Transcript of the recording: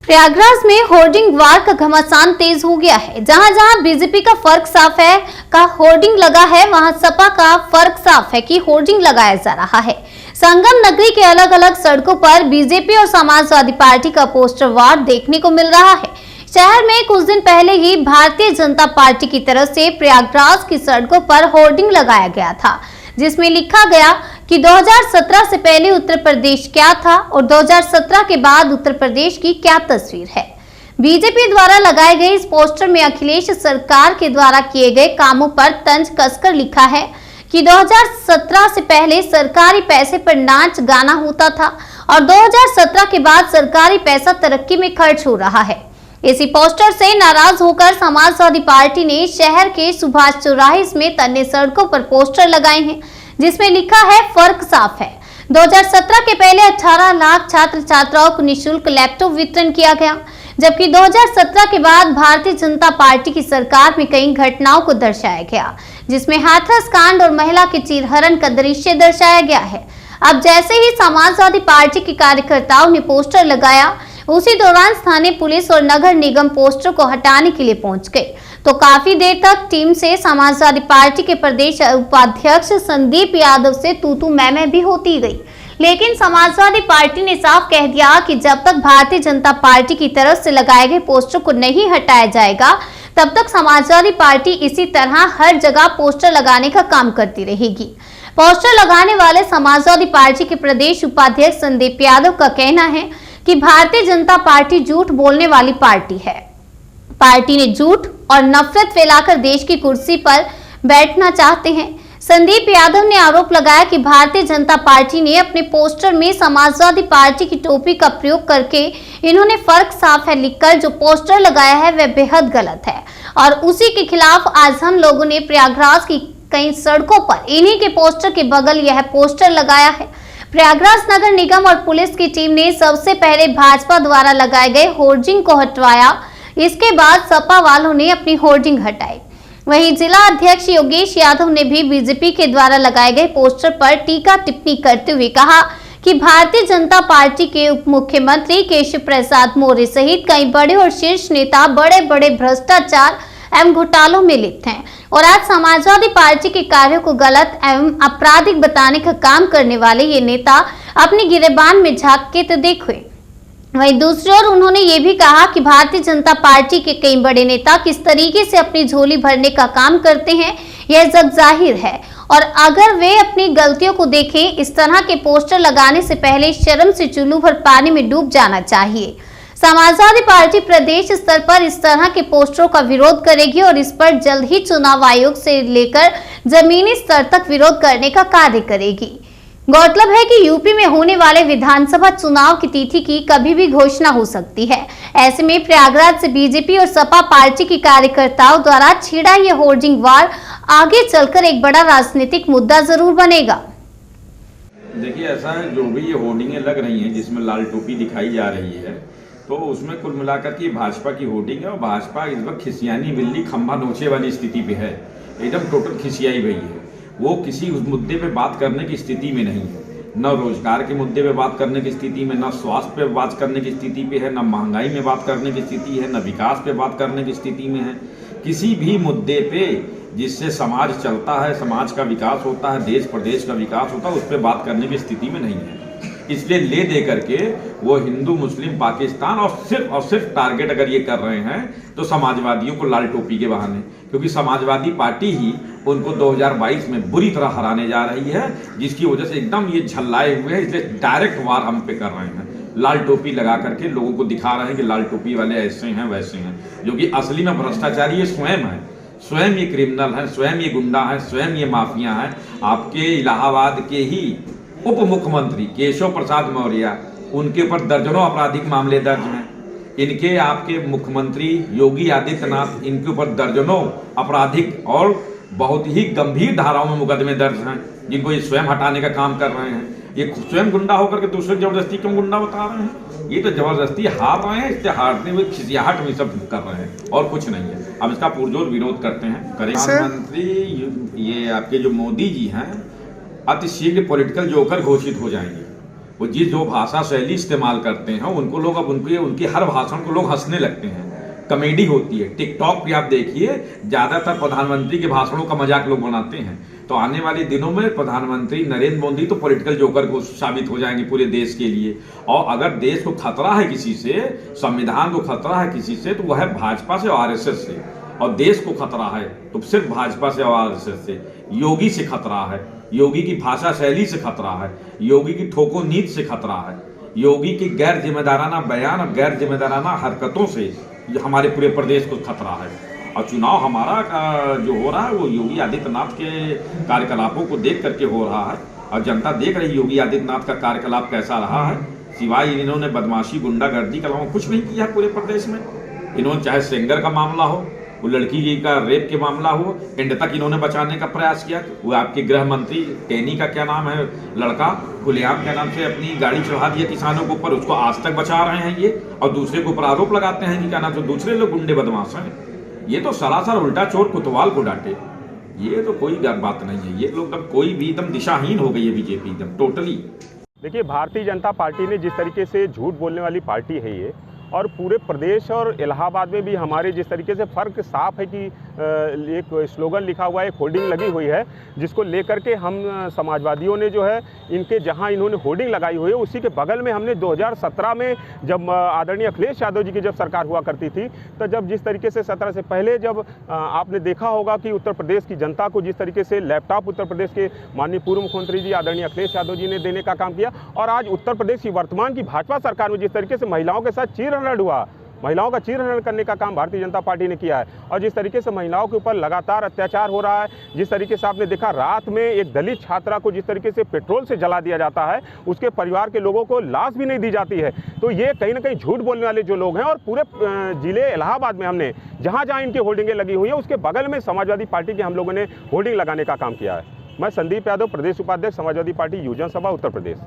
प्रयागराज में होर्डिंग वार का घमासान तेज हो गया है। जहां जहां बीजेपी का फर्क साफ है का होर्डिंग लगा है, वहां सपा का फर्क साफ है कि होर्डिंग लगाया जा रहा है। संगम नगरी के अलग अलग सड़कों पर बीजेपी और समाजवादी पार्टी का पोस्टर वार देखने को मिल रहा है। शहर में कुछ दिन पहले ही भारतीय जनता पार्टी की तरफ से प्रयागराज की सड़कों पर होर्डिंग लगाया गया था, जिसमें लिखा गया कि 2017 से पहले उत्तर प्रदेश क्या था और 2017 के बाद उत्तर प्रदेश की क्या तस्वीर है। बीजेपी द्वारा लगाए गए इस पोस्टर में अखिलेश सरकार के द्वारा किए गए कामों पर तंज कसकर लिखा है कि 2017 से पहले सरकारी पैसे पर नाच गाना होता था और 2017 के बाद सरकारी पैसा तरक्की में खर्च हो रहा है। इसी पोस्टर से नाराज होकर समाजवादी पार्टी ने शहर के सुभाष चौराहे समेत अन्य सड़कों पर पोस्टर लगाए हैं, जिसमें लिखा है फर्क साफ है। 2017 के पहले 18 लाख छात्र छात्राओं को निःशुल्क लैपटॉप वितरण किया गया, जबकि 2017 के बाद भारतीय जनता पार्टी की सरकार में कई घटनाओं को दर्शाया गया, जिसमें हाथरस कांड और महिला के चीरहरण का दृश्य दर्शाया गया है। अब जैसे ही समाजवादी पार्टी के कार्यकर्ताओं ने पोस्टर लगाया, उसी दौरान स्थानीय पुलिस और नगर निगम पोस्टर को हटाने के लिए पहुंच गए, तो काफी देर तक टीम से समाजवादी पार्टी के प्रदेश उपाध्यक्ष संदीप यादव से तू मैं भी होती गई। लेकिन समाजवादी पार्टी ने साफ कह दिया कि जब तक भारतीय जनता पार्टी की तरफ से लगाए गए पोस्टर को नहीं हटाया जाएगा, तब तक समाजवादी पार्टी इसी तरह हर जगह पोस्टर लगाने का काम करती रहेगी। पोस्टर लगाने वाले समाजवादी पार्टी के प्रदेश उपाध्यक्ष संदीप यादव का कहना है कि भारतीय जनता पार्टी झूठ बोलने वाली पार्टी है। पार्टी ने झूठ और नफरत फैलाकर देश की कुर्सी पर बैठना चाहते हैं। संदीप यादव ने आरोप लगाया कि भारतीय जनता पार्टी ने अपने पोस्टर में समाजवादी पार्टी की टोपी का प्रयोग करके इन्होंने फर्क साफ है लिखकर जो पोस्टर लगाया है वह बेहद गलत है और उसी के खिलाफ आज हम लोगों ने प्रयागराज की कई सड़कों पर इन्हीं के पोस्टर के बगल यह पोस्टर लगाया है। प्रयागराज नगर निगम और पुलिस की टीम ने सबसे पहले भाजपा द्वारा लगाए गए होर्डिंग को हटवाया, इसके बाद सपा वालों ने अपनी होर्डिंग हटाई। वहीं जिला अध्यक्ष योगेश यादव ने भी बीजेपी के द्वारा लगाए गए पोस्टर पर टीका टिप्पणी करते हुए कहा कि भारतीय जनता पार्टी के उप मुख्यमंत्री केशव प्रसाद मौर्य सहित कई बड़े और शीर्ष नेता बड़े बड़े भ्रष्टाचार एवं घोटालों में लिप्त हैं और आज समाजवादी पार्टी के कार्यों को गलत एवं आपराधिक बताने का काम करने वाले ये नेता अपने गिरेबान में झांक के तो देखो। वहीं दूसरी ओर उन्होंने ये भी कहा कि भारतीय जनता पार्टी के कई बड़े नेता किस तरीके से अपनी झोली भरने का काम करते हैं यह जग जाहिर है और अगर वे अपनी गलतियों को देखें, इस तरह के पोस्टर लगाने से पहले शर्म से चुल्लू भर पानी में डूब जाना चाहिए। समाजवादी पार्टी प्रदेश स्तर पर इस तरह के पोस्टरों का विरोध करेगी और इस पर जल्द ही चुनाव आयोग से लेकर जमीनी स्तर तक विरोध करने का कार्य करेगी। गौरतलब है कि यूपी में होने वाले विधानसभा चुनाव की तिथि की कभी भी घोषणा हो सकती है। ऐसे में प्रयागराज से बीजेपी और सपा पार्टी के कार्यकर्ताओं द्वारा छिड़ा यह होर्डिंग वार आगे चलकर एक बड़ा राजनीतिक मुद्दा जरूर बनेगा। देखिए, ऐसा है, जो भी ये होर्डिंगें लग रही हैं जिसमें लाल टोपी दिखाई जा रही है, तो उसमें कुल मिलाकर के भाजपा की होर्डिंग है और भाजपा इस वक्त खिसियानी बिल्ली खंभा नोचे वाली स्थिति पे है, एकदम टोटल खिसियाई गई है। वो किसी उस मुद्दे पे बात करने की स्थिति में नहीं है, न रोजगार के मुद्दे पे बात करने की स्थिति में, न स्वास्थ्य पे बात करने की स्थिति पे है, न महंगाई में बात करने की स्थिति है, न विकास पे बात करने की स्थिति में है। किसी भी मुद्दे पे जिससे समाज चलता है, समाज का विकास होता है, देश प्रदेश का विकास होता है, उस पर बात करने की स्थिति में नहीं है। इसलिए ले दे करके वो हिंदू मुस्लिम पाकिस्तान और सिर्फ टारगेट अगर ये कर रहे हैं तो समाजवादियों को लाल टोपी के बहाने, क्योंकि समाजवादी पार्टी ही उनको 2022 में बुरी तरह हराने जा रही है, जिसकी वजह से एकदम ये झल्लाए हुए हैं। इसलिए डायरेक्ट वार हम पे कर रहे हैं, लाल टोपी लगा करके लोगों को दिखा रहे हैं कि लाल टोपी वाले ऐसे हैं वैसे हैं, जो कि असली में भ्रष्टाचारी ये स्वयं है, स्वयं ये क्रिमिनल है, स्वयं ये गुंडा है, स्वयं ये माफिया है। आपके इलाहाबाद के ही उप मुख्यमंत्री केशव प्रसाद मौर्य, उनके ऊपर दर्जनों आपराधिक मामले दर्ज हैं। इनके आपके मुख्यमंत्री योगी आदित्यनाथ, इनके ऊपर दर्जनों आपराधिक और बहुत ही गंभीर धाराओं में मुकदमे दर्ज हैं, जिनको ये स्वयं हटाने का काम कर रहे हैं। ये स्वयं गुंडा होकर के दूसरे जबरदस्ती क्यों गुंडा बता रहे हैं? ये तो जबरदस्ती हार रहे हैं, इससे हारते हुए खिसियाहट में सब कर रहे हैं और कुछ नहीं है। अब इसका पुरजोर विरोध करते हैं, करें। प्रधानमंत्री ये आपके जो मोदी जी हैं अति शीघ्र पॉलिटिकल जोकर घोषित हो जाएंगे वो जो भाषा शैली इस्तेमाल करते हैं उनको लोग अब उनकी हर भाषण को लोग हंसने लगते हैं, कॉमेडी होती है। टिकटॉक पे आप देखिए ज्यादातर प्रधानमंत्री के भाषणों का मजाक लोग बनाते हैं। तो आने वाले दिनों में प्रधानमंत्री नरेंद्र मोदी तो पॉलिटिकल जोकर को साबित हो जाएंगे पूरे देश के लिए। और अगर देश को खतरा है किसी से, संविधान को खतरा है किसी से, तो वह है भाजपा से और आरएसएस से। और देश को खतरा है तो सिर्फ भाजपा से और आरएसएस से। योगी से खतरा है, योगी की भाषा शैली से खतरा है, योगी की ठोको नीति से खतरा है, योगी की गैर जिम्मेदाराना बयान और गैर जिम्मेदाराना हरकतों से हमारे पूरे प्रदेश को खतरा है। और चुनाव हमारा जो हो रहा है वो योगी आदित्यनाथ के कार्यकलापों को देख करके हो रहा है। और जनता देख रही योगी आदित्यनाथ का कार्यकलाप कैसा रहा है। सिवाय इन्होंने बदमाशी गुंडागर्दी के अलावा कुछ नहीं किया पूरे प्रदेश में। इन्होंने चाहे सेंगर का मामला हो, वो लड़की का रेप के मामला हो, एंड तक इन्होंने बचाने का प्रयास किया। वो आपके गृह मंत्री टेनी का क्या नाम है लड़का, खुलेआम क्या नाम से अपनी गाड़ी चढ़ा दिया किसानों के ऊपर, उसको आज तक बचा रहे हैं ये। और दूसरे के ऊपर आरोप लगाते हैं कि क्या नाम से दूसरे लोग गुंडे बदमाश हैं। ये तो सरासर उल्टा चोर कोतवाल को डांटे। ये तो कोई बात नहीं है। ये लोग अब कोई भी एकदम दिशाहीन हो गई है बीजेपी एकदम टोटली। देखिए, भारतीय जनता पार्टी ने जिस तरीके से झूठ बोलने वाली पार्टी है ये, और पूरे प्रदेश और इलाहाबाद में भी हमारे जिस तरीके से फ़र्क साफ है कि एक स्लोगन लिखा हुआ है, एक होर्डिंग लगी हुई है, जिसको लेकर के हम समाजवादियों ने जो है इनके जहां इन्होंने होर्डिंग लगाई हुई है उसी के बगल में हमने 2017 में जब आदरणीय अखिलेश यादव जी की जब सरकार हुआ करती थी, तो जब जिस तरीके से 17 से पहले जब आपने देखा होगा कि उत्तर प्रदेश की जनता को जिस तरीके से लैपटॉप उत्तर प्रदेश के माननीय पूर्व मुख्यमंत्री जी आदरणीय अखिलेश यादव जी ने देने का काम किया, और आज उत्तर प्रदेश की वर्तमान की भाजपा सरकार में जिस तरीके से महिलाओं के साथ चीरहरण हुआ, महिलाओं का चीरहरण करने का काम भारतीय जनता पार्टी ने किया है। और जिस तरीके से महिलाओं के ऊपर लगातार अत्याचार हो रहा है, जिस तरीके से आपने देखा रात में एक दलित छात्रा को जिस तरीके से पेट्रोल से जला दिया जाता है, उसके परिवार के लोगों को लाश भी नहीं दी जाती है, तो ये कहीं ना कहीं झूठ बोलने वाले जो लोग हैं। और पूरे जिले इलाहाबाद में हमने जहां जहां इनकी होर्डिंगें लगी हुई हैं उसके बगल में समाजवादी पार्टी के हम लोगों ने होर्डिंग लगाने का काम किया है। मैं संदीप यादव, प्रदेश उपाध्यक्ष समाजवादी पार्टी यूजन सभा उत्तर प्रदेश।